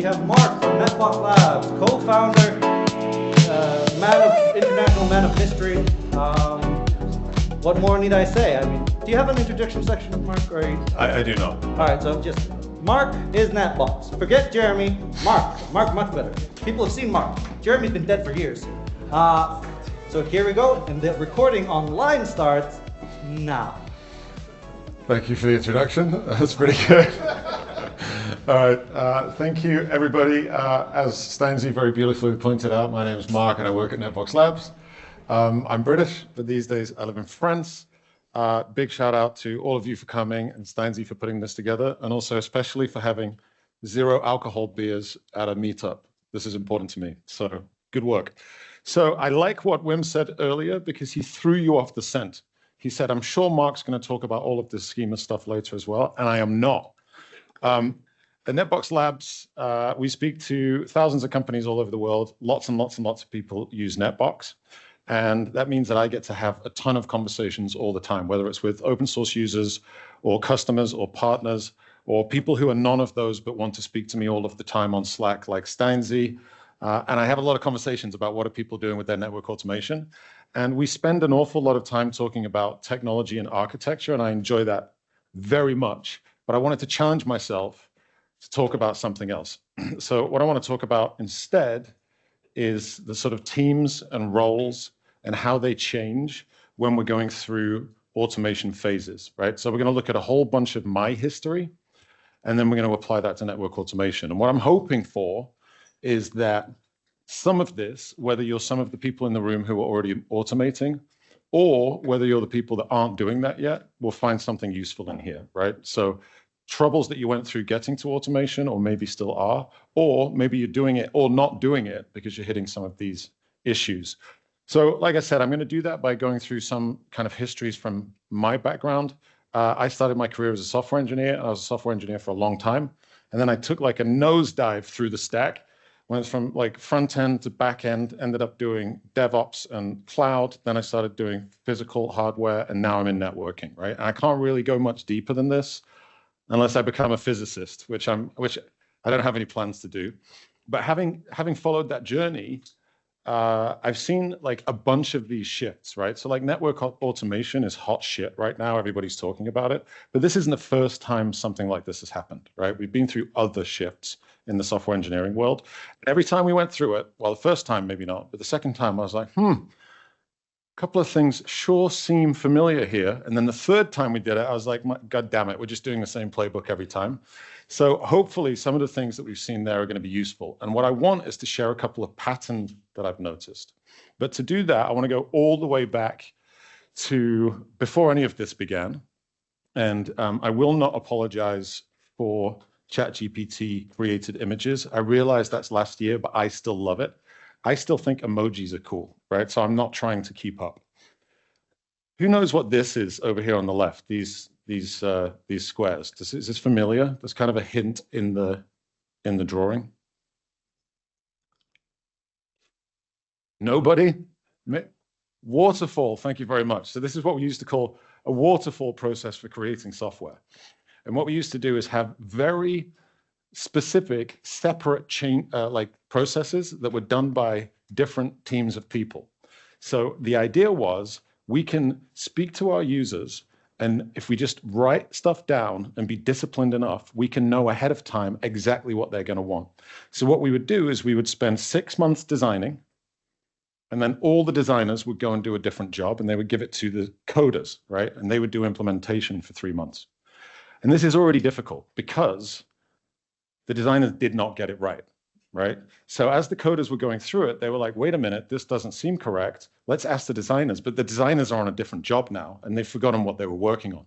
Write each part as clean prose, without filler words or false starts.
have Mark from Netbox Labs, co-founder, international man of mystery. What more need I say? I mean, do you have an introduction section, Mark? Or I do not. All right, so just Mark is Netbox. Forget Jeremy. Mark much better. People have seen Mark. Jeremy's been dead for years. So here we go, and the recording online starts now. Thank you for the introduction. That's pretty good. All right, thank you everybody. As Stainsy very beautifully pointed out, my name is Mark and I work at Netbox Labs. I'm British, but these days I live in France. Big shout out to all of you for coming and Stainsy for putting this together, and also especially for having 0 alcohol beers at a meetup. This is important to me, so good work. So I like what Wim said earlier because he threw you off the scent. He said, I'm sure Mark's going to talk about all of this schema stuff later as well, and I am not. At Netbox Labs, we speak to thousands of companies all over the world. Lots and lots and lots of people use Netbox. And that means that I get to have a ton of conversations all the time, whether it's with open source users or customers or partners or people who are none of those but want to speak to me all of the time on Slack, like Stainsy. And I have a lot of conversations about what are people doing with their network automation. And we spend an awful lot of time talking about technology and architecture, and I enjoy that very much. But I wanted to challenge myself to talk about something else. So what I want to talk about instead is the sort of teams and roles and how they change when we're going through automation phases, right? So we're going to look at a whole bunch of my history, and then we're going to apply that to network automation. And what I'm hoping for is that some of this, whether you're some of the people in the room who are already automating, or whether you're the people that aren't doing that yet, will find something useful in here, right? So troubles that you went through getting to automation, or maybe still are, or maybe you're doing it or not doing it because you're hitting some of these issues. So like I said, I'm going to do that by going through some kind of histories from my background. I started my career as a software engineer, and I was a software engineer for a long time. And then I took like a nosedive through the stack, went from like front end to back end, ended up doing DevOps and cloud. Then I started doing physical hardware, and now I'm in networking, right? And I can't really go much deeper than this unless I become a physicist, which I don't have any plans to do. But having followed that journey, I've seen like a bunch of these shifts, right? So like network automation is hot shit right now. Everybody's talking about it. But this isn't the first time something like this has happened, right? We've been through other shifts in the software engineering world. Every time we went through it, well, the first time maybe not, but the second time I was like, a couple of things sure seem familiar here. And then the third time we did it, I was like, God damn it, we're just doing the same playbook every time. So hopefully some of the things that we've seen there are going to be useful. And what I want is to share a couple of patterns that I've noticed. But to do that, I want to go all the way back to before any of this began. And I will not apologize for ChatGPT created images. I realize that's last year, but I still love it. I still think emojis are cool, right? So I'm not trying to keep up. Who knows what this is over here on the left? These squares. Is this familiar? There's kind of a hint in the drawing. Nobody? Waterfall. Thank you very much. So this is what we used to call a waterfall process for creating software. And what we used to do is have very specific, separate like processes that were done by different teams of people. So the idea was we can speak to our users, and if we just write stuff down and be disciplined enough, we can know ahead of time exactly what they're going to want. So what we would do is we would spend 6 months designing, and then all the designers would go and do a different job, and they would give it to the coders, right? And they would do implementation for 3 months. And this is already difficult because the designers did not get it right, right? So as the coders were going through it, they were like, wait a minute, this doesn't seem correct. Let's ask the designers. But the designers are on a different job now, and they've forgotten what they were working on.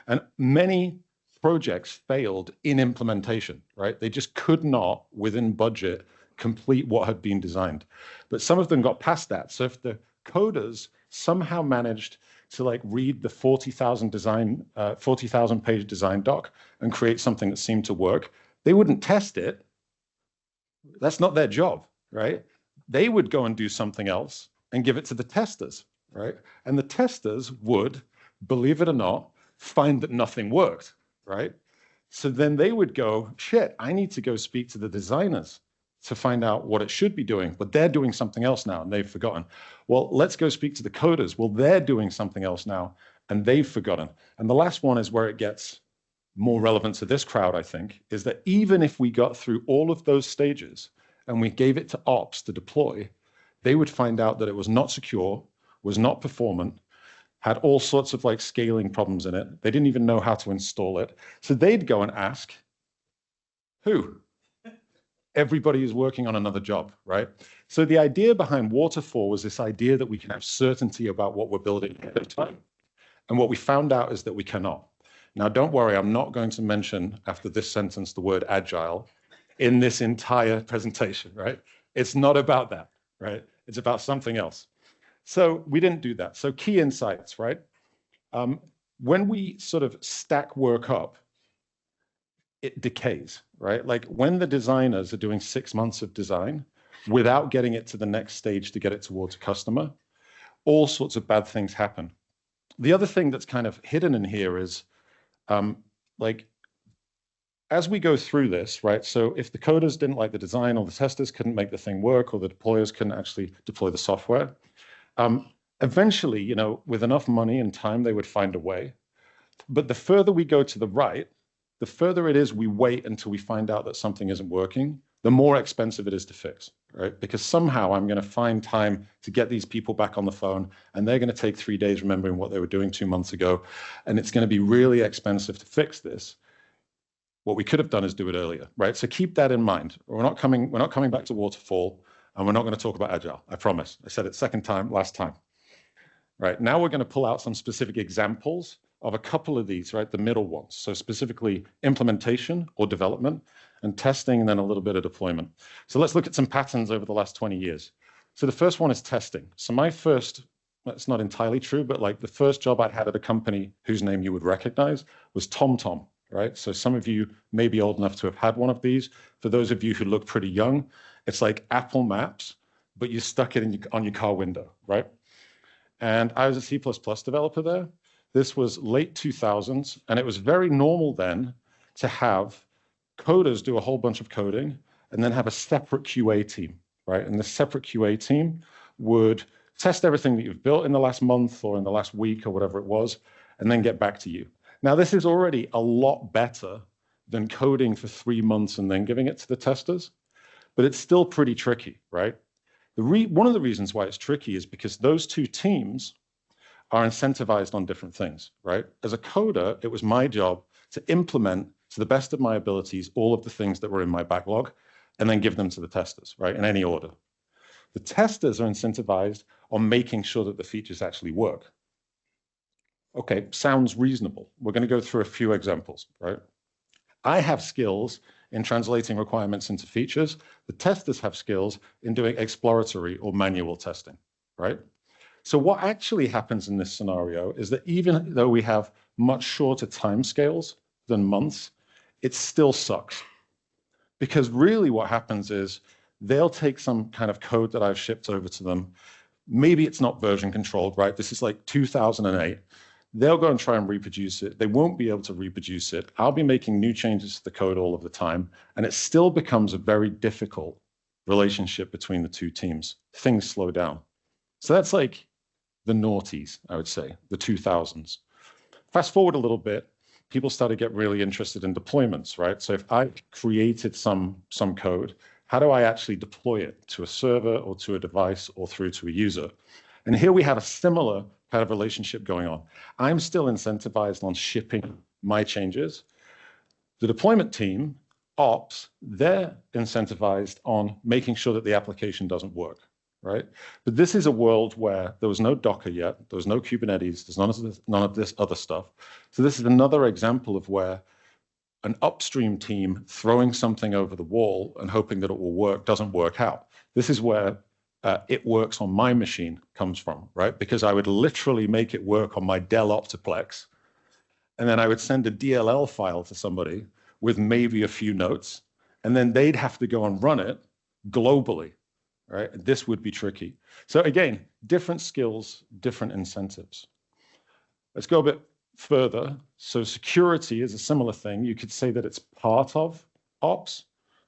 And many projects failed in implementation, right? They just could not, within budget, complete what had been designed. But some of them got past that. So if the coders somehow managed to like read the 40,000 page design doc and create something that seemed to work, they wouldn't test it. That's not their job, right? They would go and do something else and give it to the testers, right? And the testers would, believe it or not, find that nothing worked, right? So then they would go, shit, I need to go speak to the designers to find out what it should be doing, but they're doing something else now and they've forgotten. Well, let's go speak to the coders. Well, they're doing something else now and they've forgotten. And the last one is where it gets more relevant to this crowd, I think, is that even if we got through all of those stages and we gave it to ops to deploy, they would find out that it was not secure, was not performant, had all sorts of like scaling problems in it. They didn't even know how to install it. So they'd go and ask, who? Everybody is working on another job, right? So the idea behind Waterfall was this idea that we can have certainty about what we're building ahead of time. And what we found out is that we cannot. Now, don't worry, I'm not going to mention after this sentence the word agile in this entire presentation, right? It's not about that, right? It's about something else. So we didn't do that. So key insights, right? When we sort of stack work up, it decays, right? Like when the designers are doing 6 months of design without getting it to the next stage to get it towards a customer, all sorts of bad things happen. The other thing that's kind of hidden in here is like, as we go through this, right? So if the coders didn't like the design or the testers couldn't make the thing work or the deployers couldn't actually deploy the software, eventually, you know, with enough money and time, they would find a way. But the further we go to the right, the further it is we wait until we find out that something isn't working, the more expensive it is to fix, right? Because somehow I'm going to find time to get these people back on the phone, and they're going to take 3 days remembering what they were doing 2 months ago, and it's going to be really expensive to fix this. What we could have done is do it earlier, right? So keep that in mind. We're not coming back to Waterfall, and we're not going to talk about Agile. I promise. I said it second time, last time. Right, now we're going to pull out some specific examples of a couple of these, right, the middle ones. So specifically implementation or development and testing, and then a little bit of deployment. So let's look at some patterns over the last 20 years. So the first one is testing. So my first, that's not entirely true, but like the first job I had at a company whose name you would recognize was TomTom, right? So some of you may be old enough to have had one of these. For those of you who look pretty young, it's like Apple Maps, but you stuck it on your car window, right? And I was a C++ developer there. This was late 2000s, and it was very normal then to have coders do a whole bunch of coding and then have a separate QA team, right? And the separate QA team would test everything that you've built in the last month or in the last week or whatever it was, and then get back to you. Now, this is already a lot better than coding for 3 months and then giving it to the testers, but it's still pretty tricky, right? One of the reasons why it's tricky is because those two teams are incentivized on different things, right? As a coder, it was my job to implement to the best of my abilities all of the things that were in my backlog and then give them to the testers, right, in any order. The testers are incentivized on making sure that the features actually work. Okay, sounds reasonable. We're going to go through a few examples, right? I have skills in translating requirements into features. The testers have skills in doing exploratory or manual testing, right? So what actually happens in this scenario is that even though we have much shorter timescales than months, it still sucks. Because really what happens is they'll take some kind of code that I've shipped over to them. Maybe it's not version controlled, right? This is like 2008. They'll go and try and reproduce it. They won't be able to reproduce it. I'll be making new changes to the code all of the time, and it still becomes a very difficult relationship between the two teams. Things slow down. So that's like the noughties, I would say, the 2000s. Fast forward a little bit, people started to get really interested in deployments, right? So if I created some code, how do I actually deploy it to a server or to a device or through to a user? And here we have a similar kind of relationship going on. I'm still incentivized on shipping my changes. The deployment team, ops, they're incentivized on making sure that the application doesn't work, right? But this is a world where there was no Docker yet, there was no Kubernetes, there's none of this other stuff. So this is another example of where an upstream team throwing something over the wall and hoping that it will work doesn't work out. This is where it works on my machine comes from, right? Because I would literally make it work on my Dell Optiplex, and then I would send a DLL file to somebody with maybe a few notes, and then they'd have to go and run it globally, right? This would be tricky. So again, different skills, different incentives. Let's go a bit further. So security is a similar thing. You could say that it's part of ops,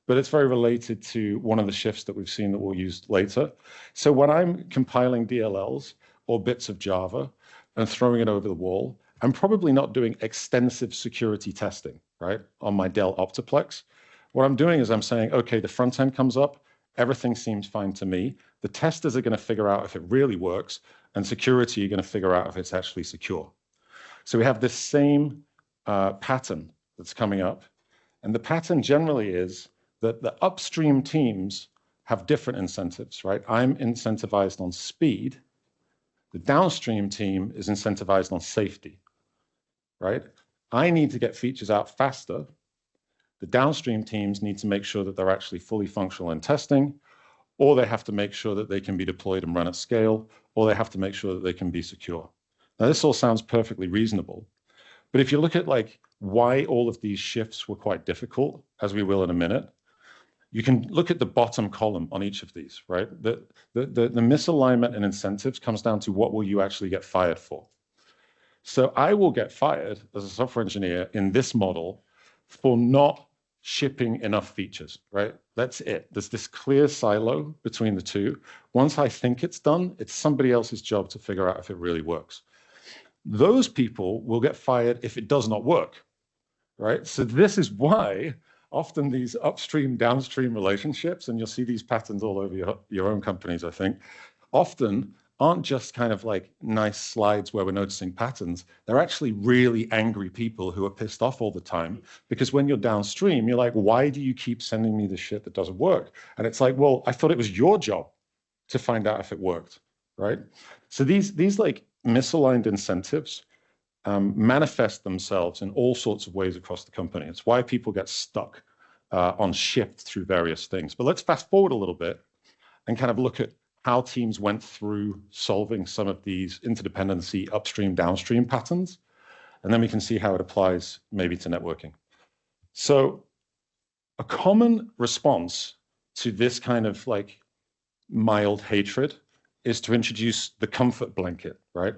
but it's very related to one of the shifts that we've seen that we'll use later. So when I'm compiling DLLs or bits of Java and throwing it over the wall, I'm probably not doing extensive security testing, right, on my Dell Optiplex. What I'm doing is I'm saying, okay, the front end comes up, everything seems fine to me. The testers are going to figure out if it really works, and security are going to figure out if it's actually secure. So we have this same pattern that's coming up. And the pattern generally is that the upstream teams have different incentives, right? I'm incentivized on speed. The downstream team is incentivized on safety, right? I need to get features out faster. The downstream teams need to make sure that they're actually fully functional in testing, or they have to make sure that they can be deployed and run at scale, or they have to make sure that they can be secure. Now, this all sounds perfectly reasonable, but if you look at like why all of these shifts were quite difficult, as we will in a minute, you can look at the bottom column on each of these, right? The misalignment in incentives comes down to what will you actually get fired for. So I will get fired as a software engineer in this model for not shipping enough features, right? That's it. There's this clear silo between the two. Once I think it's done, it's somebody else's job to figure out if it really works. Those people will get fired if it does not work, right? So this is why often these upstream, downstream relationships, and you'll see these patterns all over your own companies, I think, often aren't just kind of like nice slides where we're noticing patterns. They're actually really angry people who are pissed off all the time, because when you're downstream, you're like, why do you keep sending me the shit that doesn't work? And it's like, well, I thought it was your job to find out if it worked, right? So these like misaligned incentives manifest themselves in all sorts of ways across the company. It's why people get stuck on shift through various things. But let's fast forward a little bit and kind of look at how teams went through solving some of these interdependency upstream, downstream patterns. And then we can see how it applies maybe to networking. So a common response to this kind of like mild hatred is to introduce the comfort blanket, right?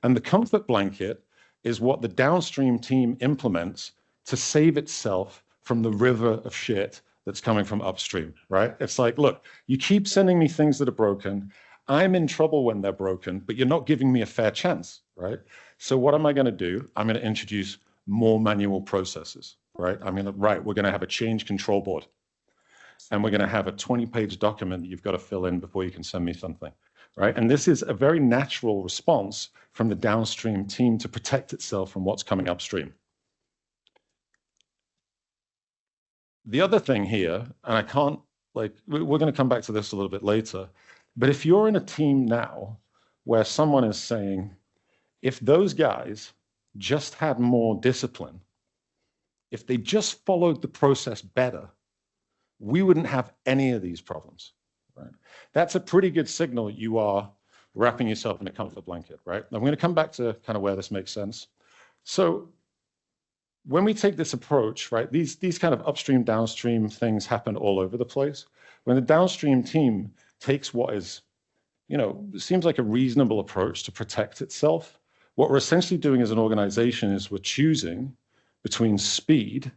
And the comfort blanket is what the downstream team implements to save itself from the river of shit that's coming from upstream, right? It's like, look, you keep sending me things that are broken. I'm in trouble when they're broken, but you're not giving me a fair chance, right? So what am I going to do? I'm going to introduce more manual processes, right? I'm going to, we're going to have a change control board, and we're going to have a 20-page document that you've got to fill in before you can send me something, right? And this is a very natural response from the downstream team to protect itself from what's coming upstream. The other thing here, and I can't, like, we're going to come back to this a little bit later, but if you're in a team now where someone is saying, if those guys just had more discipline, if they just followed the process better, we wouldn't have any of these problems, right? That's a pretty good signal you are wrapping yourself in a comfort blanket, right? I'm going to come back to kind of where this makes sense. So when we take this approach, right, these kind of upstream, downstream things happen all over the place. When the downstream team takes what is, seems like a reasonable approach to protect itself, what we're essentially doing as an organization is we're choosing between speed,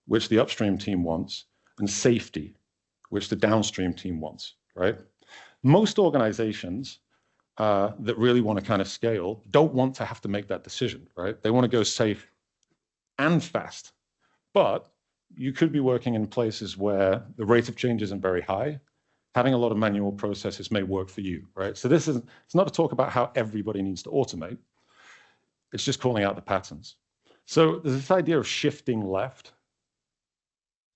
which the upstream team wants, and safety, which the downstream team wants, right? Most organizations that really want to kind of scale don't want to have to make that decision, right? They want to go safe and fast. But you could be working in places where the rate of change isn't very high. Having a lot of manual processes may work for you, right? So it's not a talk about how everybody needs to automate. It's just calling out the patterns. So there's this idea of shifting left.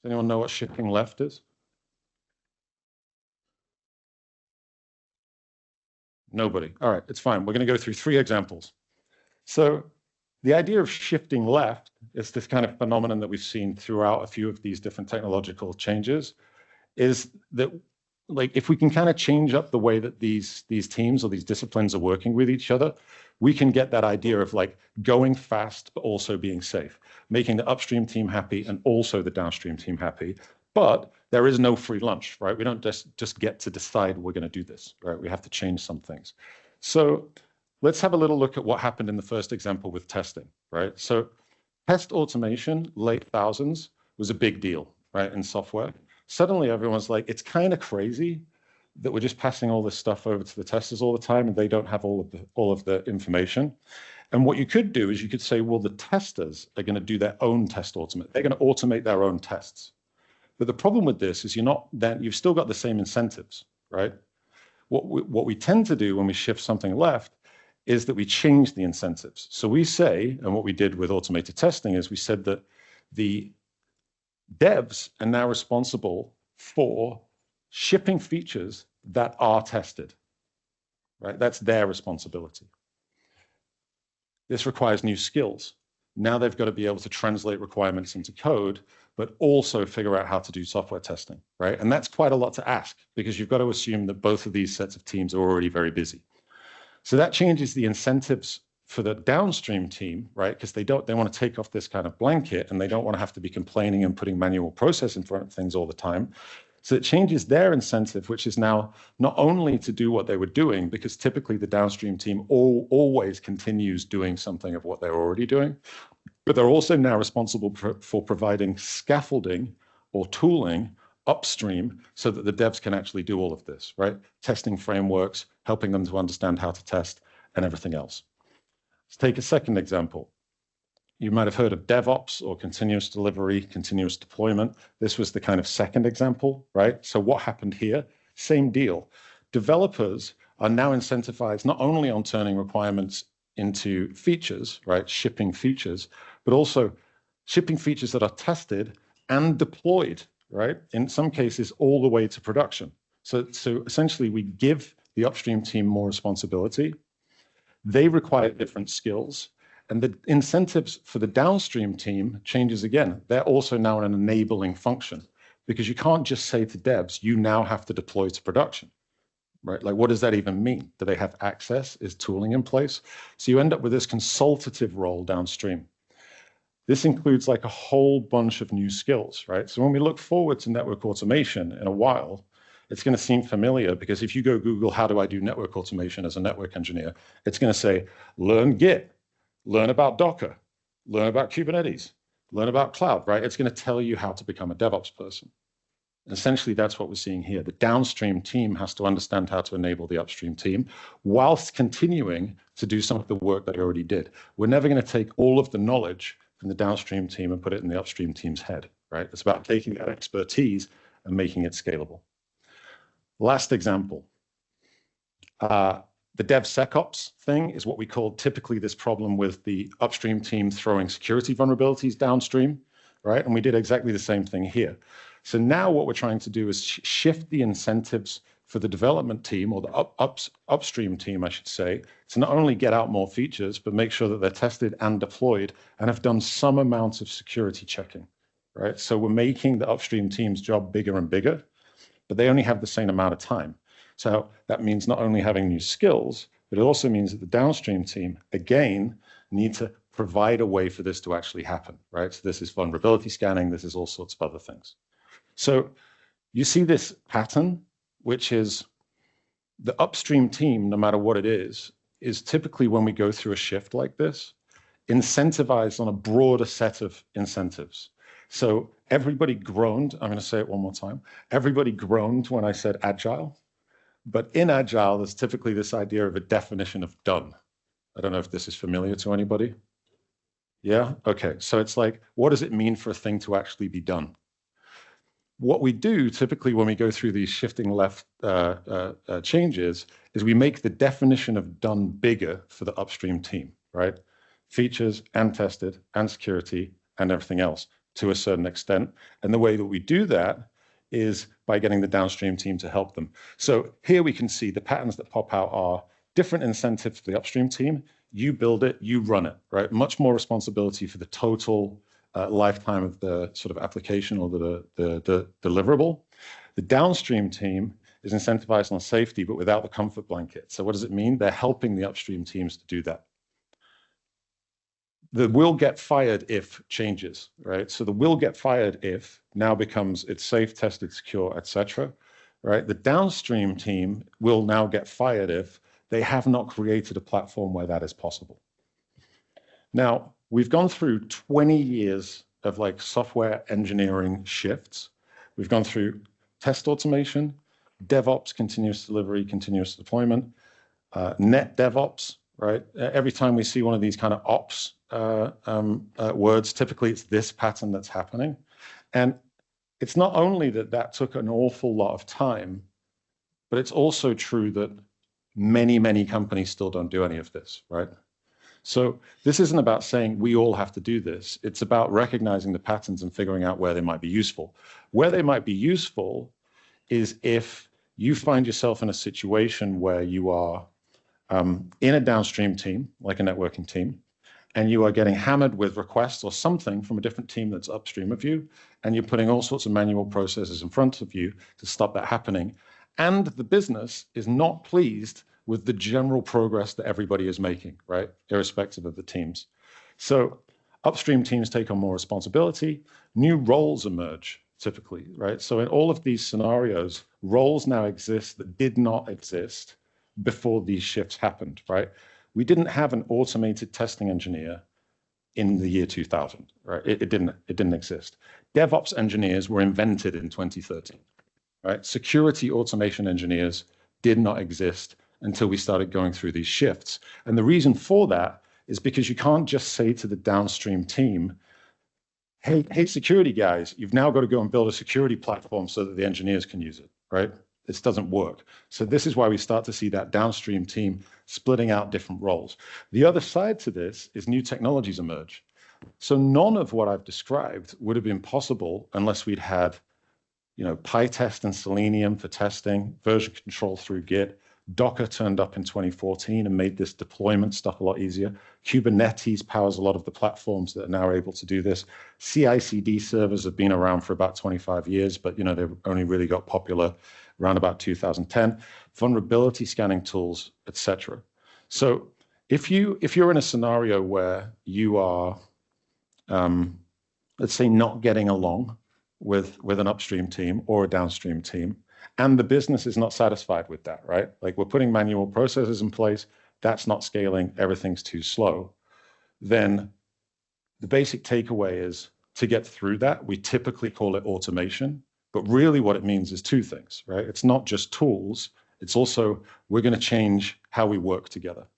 Does anyone know what shifting left is? Nobody. All right, it's fine. We're going to go through 3 examples. So the idea of shifting left is this kind of phenomenon that we've seen throughout a few of these different technological changes, is that, like, if we can kind of change up the way that these teams or these disciplines are working with each other, we can get that idea of like going fast, but also being safe, making the upstream team happy and also the downstream team happy. But there is no free lunch, right? We don't just get to decide we're going to do this, right? We have to change some things. So let's have a little look at what happened in the first example with testing, right? So test automation, late thousands, was a big deal, right, in software. Suddenly everyone's like, it's kind of crazy that we're just passing all this stuff over to the testers all the time and they don't have all of the information. And what you could do is you could say, well, the testers are going to do their own test automate. They're going to automate their own tests. But the problem with this is you've still got the same incentives, right? What we tend to do when we shift something left is that we change the incentives. So we say, and what we did with automated testing is we said that the devs are now responsible for shipping features that are tested, right? That's their responsibility. This requires new skills. Now they've got to be able to translate requirements into code, but also figure out how to do software testing, right? And that's quite a lot to ask because you've got to assume that both of these sets of teams are already very busy. So that changes the incentives for the downstream team, right? Because they want to take off this kind of blanket and they don't want to have to be complaining and putting manual process in front of things all the time. So it changes their incentive, which is now not only to do what they were doing, because typically the downstream team always continues doing something of what they're already doing, but they're also now responsible for providing scaffolding or tooling upstream so that the devs can actually do all of this, right? Testing frameworks, helping them to understand how to test and everything else. Let's take a second example. You might have heard of DevOps or continuous delivery, continuous deployment. This was the kind of second example, right? So what happened here? Same deal. Developers are now incentivized not only on turning requirements into features, right? Shipping features, but also shipping features that are tested and deployed, right? In some cases, all the way to production. So essentially, we give the upstream team more responsibility. They require different skills. And the incentives for the downstream team changes again. They're also now an enabling function because you can't just say to devs, you now have to deploy to production, right? Like, what does that even mean? Do they have access? Is tooling in place? So you end up with this consultative role downstream. This includes like a whole bunch of new skills, right? So when we look forward to network automation in a while, it's going to seem familiar because if you go Google, how do I do network automation as a network engineer? It's going to say, learn Git. Learn about Docker, learn about Kubernetes, learn about cloud, right? It's going to tell you how to become a DevOps person. And essentially, that's what we're seeing here. The downstream team has to understand how to enable the upstream team whilst continuing to do some of the work that they already did. We're never going to take all of the knowledge from the downstream team and put it in the upstream team's head, right? It's about taking that expertise and making it scalable. Last example. The DevSecOps thing is what we call typically this problem with the upstream team throwing security vulnerabilities downstream, right? And we did exactly the same thing here. So now what we're trying to do is shift the incentives for the development team or the upstream team, I should say, to not only get out more features, but make sure that they're tested and deployed and have done some amount of security checking, right? So we're making the upstream team's job bigger and bigger, but they only have the same amount of time. So that means not only having new skills, but it also means that the downstream team, again, need to provide a way for this to actually happen, right? So this is vulnerability scanning, this is all sorts of other things. So you see this pattern, which is the upstream team, no matter what it is typically when we go through a shift like this, incentivized on a broader set of incentives. So everybody groaned, I'm going to say it one more time, everybody groaned when I said agile. But in Agile, there's typically this idea of a definition of done. I don't know if this is familiar to anybody. Yeah? Okay. So it's like, what does it mean for a thing to actually be done? What we do typically when we go through these shifting left changes is we make the definition of done bigger for the upstream team, right? Features and tested and security and everything else to a certain extent. And the way that we do that is by getting the downstream team to help them. So here we can see the patterns that pop out are different incentives for the upstream team. You build it, you run it, right? Much more responsibility for the total lifetime of the sort of application or the deliverable. The downstream team is incentivized on safety, but without the comfort blanket. So what does it mean? They're helping the upstream teams to do that. The will get fired if changes, right? So the will get fired if now becomes it's safe, tested, secure, etc. Right? The downstream team will now get fired if They have not created a platform where that is possible. Now, we've gone through 20 years of like software engineering shifts. We've gone through test automation, DevOps, continuous delivery, continuous deployment, net DevOps, right? Every time we see one of these kind of ops words, typically it's this pattern that's happening. And it's not only that that took an awful lot of time, but it's also true that many, many companies still don't do any of this, right? So this isn't about saying we all have to do this. It's about recognizing the patterns and figuring out where they might be useful. Where they might be useful is if you find yourself in a situation where you are in a downstream team, like a networking team, and you are getting hammered with requests or something from a different team that's upstream of you, and you're putting all sorts of manual processes in front of you to stop that happening. And the business is not pleased with the general progress that everybody is making, right? Irrespective of the teams. So upstream teams take on more responsibility, new roles emerge typically, right? So in all of these scenarios, roles now exist that did not exist before these shifts happened, right? We didn't have an automated testing engineer in the year 2000, right? It didn't exist. DevOps engineers were invented in 2013, right? Security automation engineers did not exist until we started going through these shifts. And the reason for that is because you can't just say to the downstream team, hey, security guys, you've now got to go and build a security platform so that the engineers can use it, right? This doesn't work. So this is why we start to see that downstream team splitting out different roles. The other side to this is new technologies emerge. So none of what I've described would have been possible unless we'd had, PyTest and Selenium for testing, version control through Git. Docker turned up in 2014 and made this deployment stuff a lot easier. Kubernetes powers a lot of the platforms that are now able to do this. CI/CD servers have been around for about 25 years, but they've only really got popular around about 2010. Vulnerability scanning tools, etc. So if you're in a scenario where you are, let's say, not getting along with an upstream team or a downstream team, and the business is not satisfied with that, right? Like we're putting manual processes in place, that's not scaling, everything's too slow. Then the basic takeaway is to get through that, we typically call it automation, but really what it means is two things, right? It's not just tools, it's also we're going to change how we work together.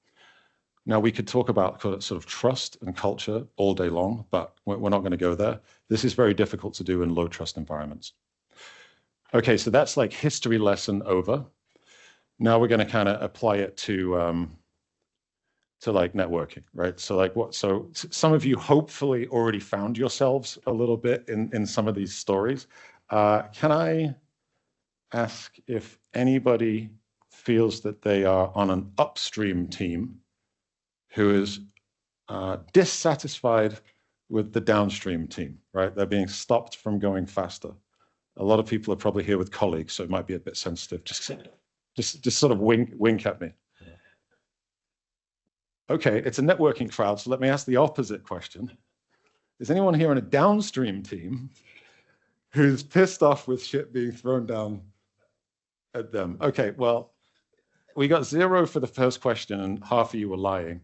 Now we could talk about sort of trust and culture all day long, but we're not going to go there. This is very difficult to do in low trust environments. Okay, so that's like history lesson over. Now we're going to kind of apply it to like networking, right? So some of you hopefully already found yourselves a little bit in some of these stories. Can I ask if anybody feels that they are on an upstream team who is dissatisfied with the downstream team, right? They're being stopped from going faster. A lot of people are probably here with colleagues, so it might be a bit sensitive. Just sort of wink at me. Okay, it's a networking crowd, so let me ask the opposite question. Is anyone here on a downstream team who's pissed off with shit being thrown down at them? Okay, well, we got 0 for the first question and half of you were lying.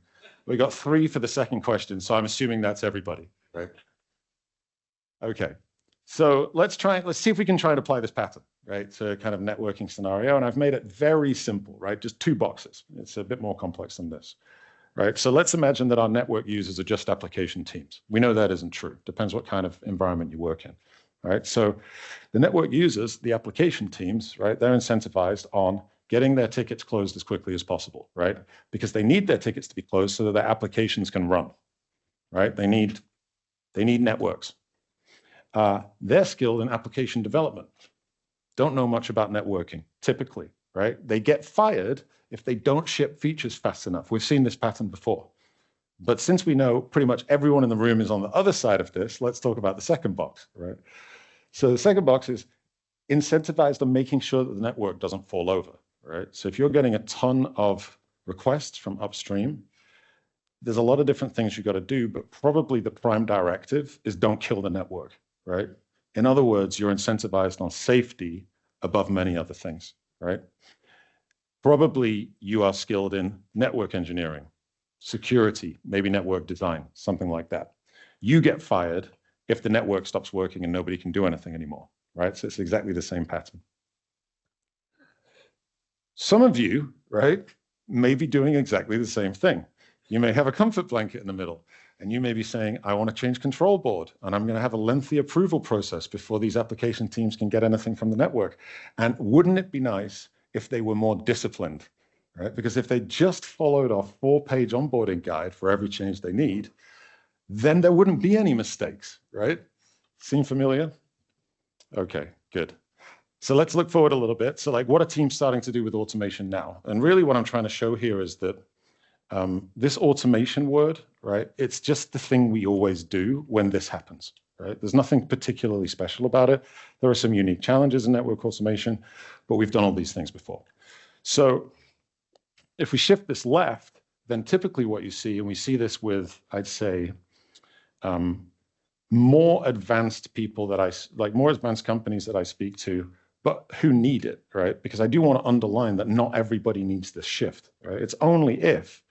We got 3 for the second question, so I'm assuming that's everybody, right? Okay. So let's see if we can try to apply this pattern, right, to kind of networking scenario. And I've made it very simple, right? Just 2 boxes. It's a bit more complex than this, right? So let's imagine that our network users are just application teams. We know that isn't true. Depends what kind of environment you work in, right? So the network users, the application teams, right, they're incentivized on getting their tickets closed as quickly as possible, right? Because they need their tickets to be closed so that their applications can run, right? They need networks. They're skilled in application development. Don't know much about networking, typically, right? They get fired if they don't ship features fast enough. We've seen this pattern before. But since we know pretty much everyone in the room is on the other side of this, let's talk about the second box, right? So the second box is incentivized on making sure that the network doesn't fall over, right? So if you're getting a ton of requests from upstream, there's a lot of different things you've got to do, but probably the prime directive is don't kill the network, right? In other words, you're incentivized on safety above many other things, right? Probably you are skilled in network engineering, security, maybe network design, something like that. You get fired if the network stops working and nobody can do anything anymore, right? So it's exactly the same pattern. Some of you, right, may be doing exactly the same thing. You may have a comfort blanket in the middle, and you may be saying, I want to change control board, and I'm going to have a lengthy approval process before these application teams can get anything from the network. And wouldn't it be nice if they were more disciplined, right? Because if they just followed our 4-page onboarding guide for every change they need, then there wouldn't be any mistakes, right? Seem familiar? Okay, good. So let's look forward a little bit. So like, what are teams starting to do with automation now? And really what I'm trying to show here is that this automation word, right? It's just the thing we always do when this happens, right? There's nothing particularly special about it. There are some unique challenges in network automation, but we've done all these things before. So if we shift this left, then typically what you see, and we see this with, I'd say, more advanced people more advanced companies that I speak to, but who need it, right? Because I do want to underline that not everybody needs this shift, right? It's only if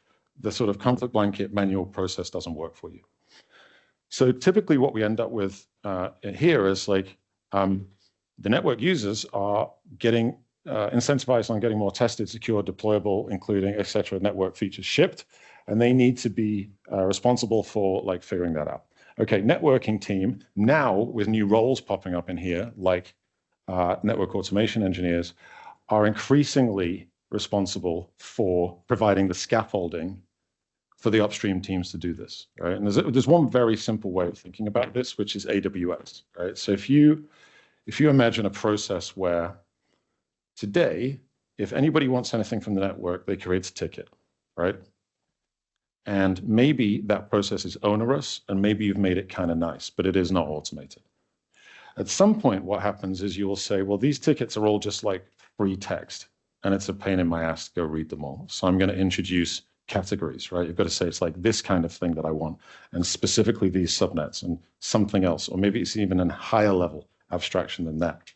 the sort of comfort blanket manual process doesn't work for you. So typically what we end up with here is like the network users are getting incentivized on getting more tested, secure, deployable, including, et cetera, network features shipped, and they need to be responsible for like figuring that out. Okay, networking team, now with new roles popping up in here, like network automation engineers, are increasingly responsible for providing the scaffolding for the upstream teams to do this, right? And there's one very simple way of thinking about this, which is AWS, right? So if you imagine a process where today, if anybody wants anything from the network, they create a ticket, right? And maybe that process is onerous, and maybe you've made it kind of nice, but it is not automated. At some point, what happens is you will say, well, these tickets are all just like free text, and it's a pain in my ass to go read them all. So I'm going to introduce categories, right? You've got to say it's like this kind of thing that I want, and specifically these subnets and something else, or maybe it's even a higher level abstraction than that.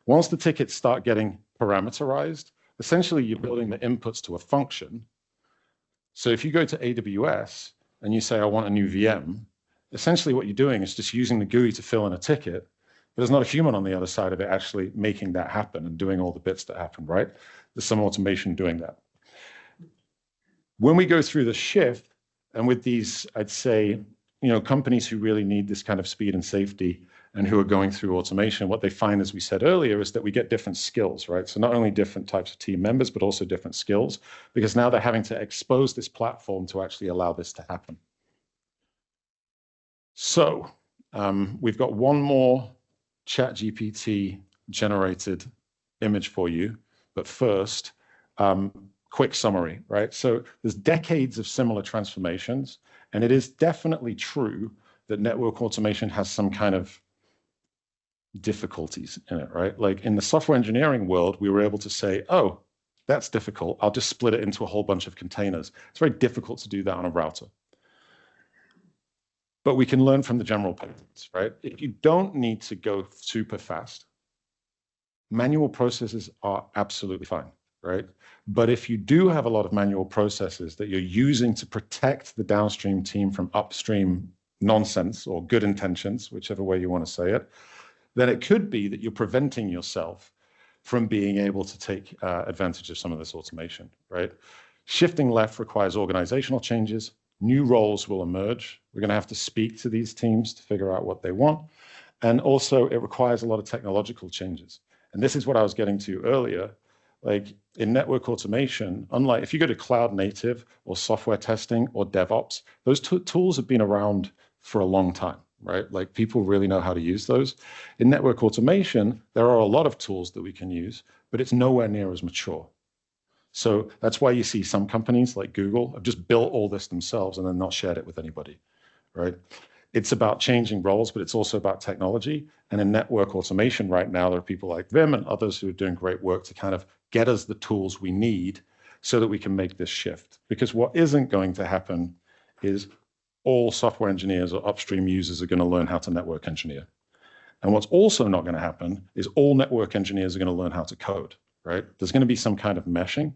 Once the tickets start getting parameterized, essentially you're building the inputs to a function. So if you go to AWS and you say, I want a new VM, essentially what you're doing is just using the GUI to fill in a ticket, but there's not a human on the other side of it actually making that happen and doing all the bits that happen, right? There's some automation doing that. When we go through the shift, and with these, I'd say, companies who really need this kind of speed and safety and who are going through automation, what they find, as we said earlier, is that we get different skills, right? So not only different types of team members, but also different skills, because now they're having to expose this platform to actually allow this to happen. So we've got one more ChatGPT generated image for you, but first, quick summary, right? So there's decades of similar transformations, and it is definitely true that network automation has some kind of difficulties in it, right? Like in the software engineering world, we were able to say, oh, that's difficult. I'll just split it into a whole bunch of containers. It's very difficult to do that on a router. But we can learn from the general patterns, right? If you don't need to go super fast, manual processes are absolutely fine, right? But if you do have a lot of manual processes that you're using to protect the downstream team from upstream nonsense or good intentions, whichever way you want to say it, then it could be that you're preventing yourself from being able to take advantage of some of this automation, right? Shifting left requires organizational changes. New roles will emerge. We're going to have to speak to these teams to figure out what they want. And also, it requires a lot of technological changes. And this is what I was getting to earlier. Like in network automation, unlike if you go to cloud native or software testing or DevOps, those tools have been around for a long time, right? Like people really know how to use those. In network automation, there are a lot of tools that we can use, but it's nowhere near as mature. So that's why you see some companies like Google have just built all this themselves and then not shared it with anybody, right? It's about changing roles, but it's also about technology. And in network automation right now, there are people like Vim and others who are doing great work to kind of get us the tools we need so that we can make this shift. Because what isn't going to happen is all software engineers or upstream users are going to learn how to network engineer. And what's also not going to happen is all network engineers are going to learn how to code. right? There's going to be some kind of meshing,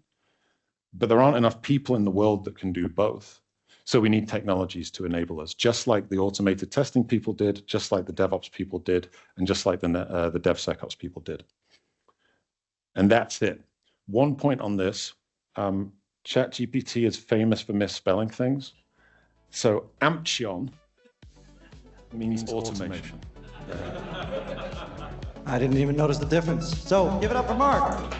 but there aren't enough people in the world that can do both. So we need technologies to enable us, just like the automated testing people did, just like the DevOps people did, and just like the DevSecOps people did. And that's it. One point on this, ChatGPT is famous for misspelling things. So Amption means automation. I didn't even notice the difference. So give it up for Mark.